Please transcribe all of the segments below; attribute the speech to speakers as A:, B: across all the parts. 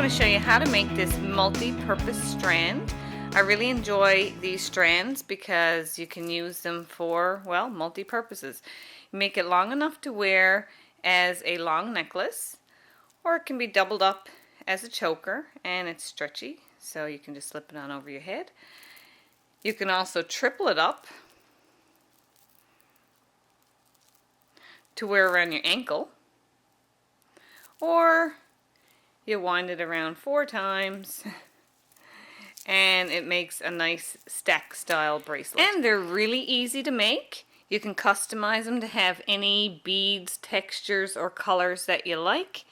A: going to show you how to make this multi-purpose strand. I really enjoy these strands because you can use them for, well, multi-purposes. You make it long enough to wear as a long necklace, or it can be doubled up as a choker, and it's stretchy, so you can just slip it on over your head. You can also triple it up to wear around your ankle, or you wind it around 4 times and it makes a nice stack style bracelet. And they're really easy to make. You can customize them to have any beads, textures, or colors that you like.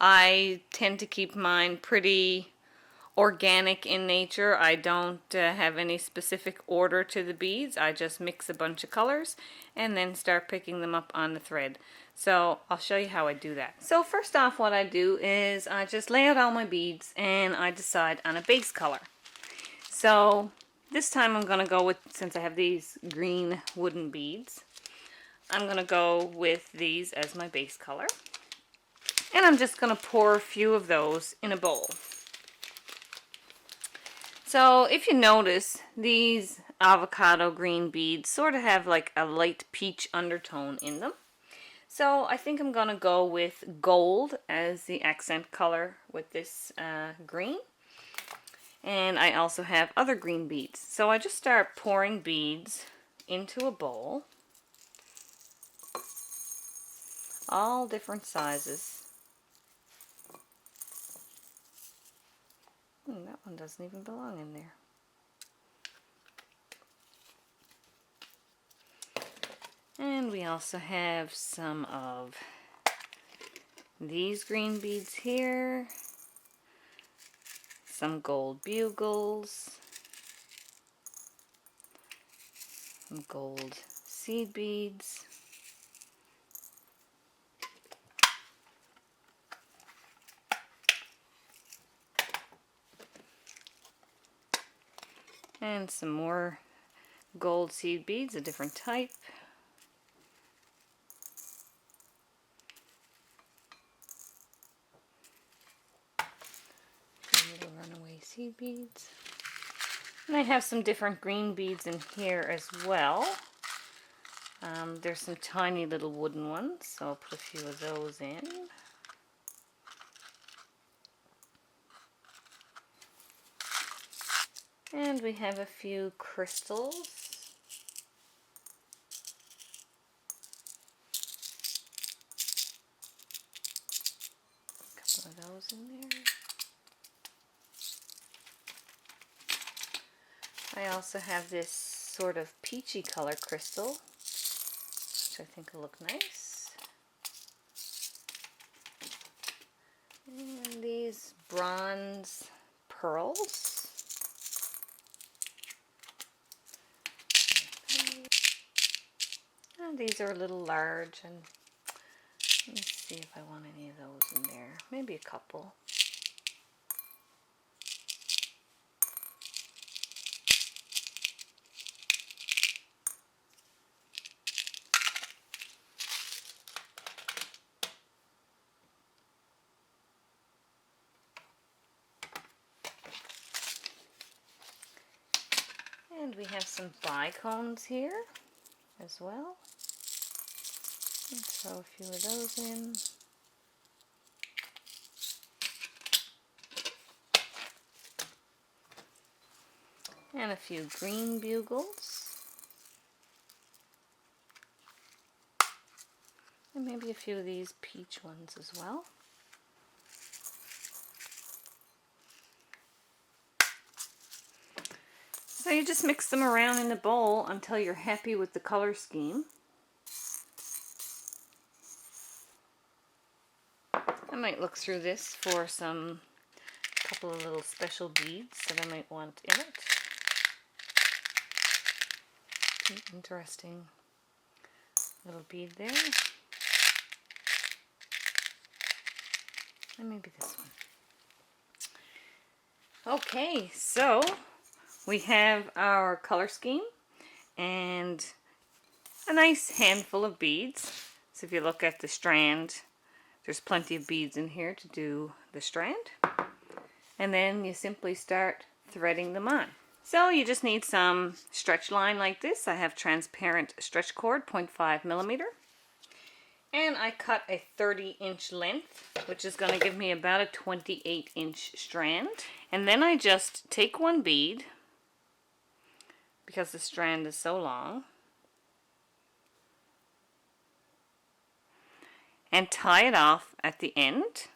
A: I tend to keep mine pretty organic in nature. I don't have any specific order to the beads. I just mix a bunch of colors and then start picking them up on the thread. So I'll show you how I do that. So first off, what I do is I just lay out all my beads and I decide on a base color. So this time I'm going to go with, since I have these green wooden beads, I'm going to go with these as my base color. And I'm just going to pour a few of those in a bowl. So if you notice, these avocado green beads sort of have like a light peach undertone in them. So I think I'm going to go with gold as the accent color with this green. And I also have other green beads. So I just start pouring beads into a bowl. All different sizes. That one doesn't even belong in there. And we also have some of these green beads here. Some gold bugles. Some gold seed beads. And some more gold seed beads, a different type. Little runaway seed beads. And I have some different green beads in here as well. There's some tiny little wooden ones, so I'll put a few of those in. And we have a few crystals. A couple of those in there. I also have this sort of peachy color crystal, which I think will look nice. And these bronze pearls. And these are a little large, and let me see if I want any of those in there. Maybe a couple. And we have some bicones here as well. Let's throw a few of those in. And a few green bugles. And maybe a few of these peach ones as well. So you just mix them around in the bowl until you're happy with the color scheme. I might look through this for some couple of little special beads that I might want in it. Interesting little bead there. And maybe this one. Okay, so we have our color scheme and a nice handful of beads. So if you look at the strand, there's plenty of beads in here to do the strand. And then you simply start threading them on. So you just need some stretch line like this. I have transparent stretch cord, 0.5 millimeter. And I cut a 30-inch length, which is going to give me about a 28-inch strand. And then I just take one bead, because the strand is so long, and tie it off at the end.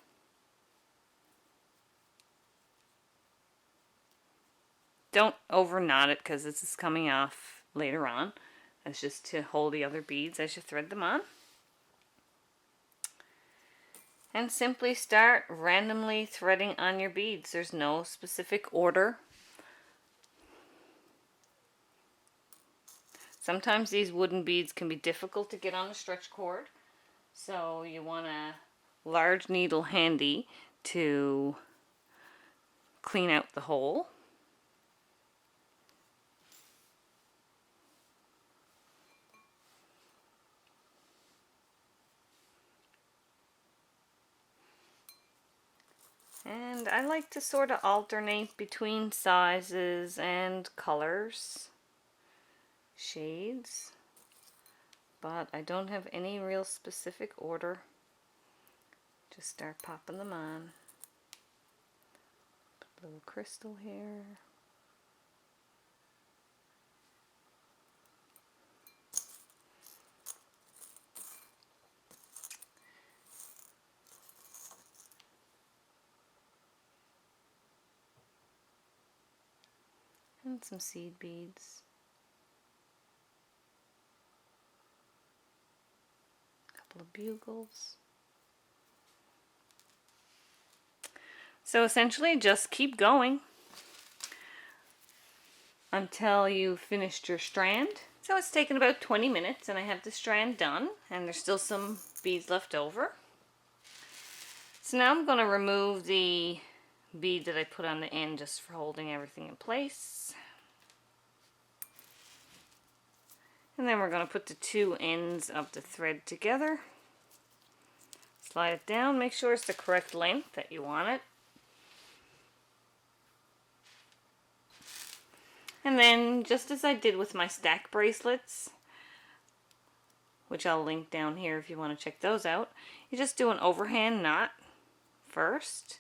A: Don't over knot it because this is coming off later on. That's just to hold the other beads as you thread them on. And simply start randomly threading on your beads. There's no specific order. Sometimes these wooden beads can be difficult to get on a stretch cord, so you want a large needle handy to clean out the hole. And I like to sort of alternate between sizes and colors, shades, but I don't have any real specific order. Just start popping them on. Put a little crystal here. And some seed beads. A couple of bugles. So essentially just keep going until you've finished your strand. So it's taken about 20 minutes and I have the strand done, and there's still some beads left over. So now I'm going to remove the bead that I put on the end just for holding everything in place. And then we're going to put the two ends of the thread together. Slide it down, make sure it's the correct length that you want it. And then, just as I did with my stack bracelets, which I'll link down here if you want to check those out, you just do an overhand knot first.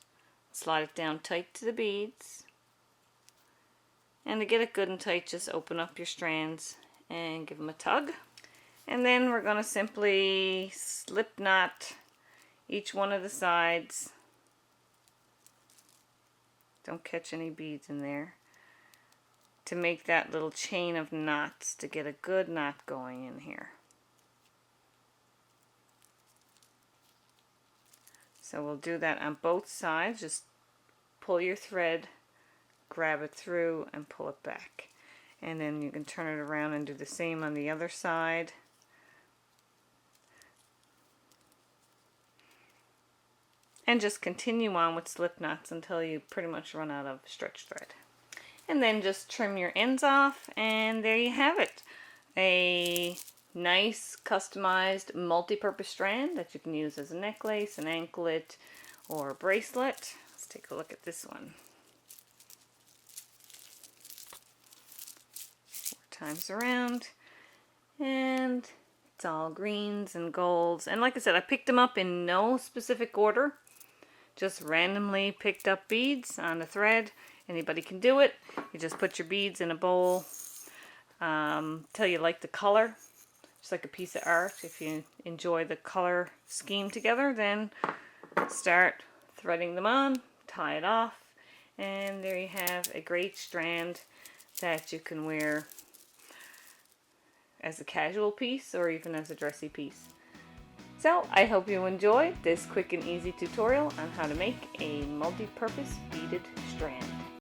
A: Slide it down tight to the beads. And to get it good and tight, just open up your strands and give them a tug. And then we're going to simply slip knot each one of the sides. Don't catch any beads in there, to make that little chain of knots, to get a good knot going in here. So we'll do that on both sides. Just pull your thread, grab it through, and pull it back. And then you can turn it around and do the same on the other side. And just continue on with slip knots until you pretty much run out of stretch thread. And then just trim your ends off, and there you have it. A nice customized multi-purpose strand that you can use as a necklace, an anklet, or a bracelet. Let's take a look at this one. 4 times around, and it's all greens and golds. And like I said, I picked them up in no specific order. Just randomly picked up beads on the thread. Anybody can do it. You just put your beads in a bowl till you like the color. Just like a piece of art. If you enjoy the color scheme together, then start threading them on, tie it off, and there you have a great strand that you can wear as a casual piece or even as a dressy piece. So I hope you enjoyed this quick and easy tutorial on how to make a multi-purpose beaded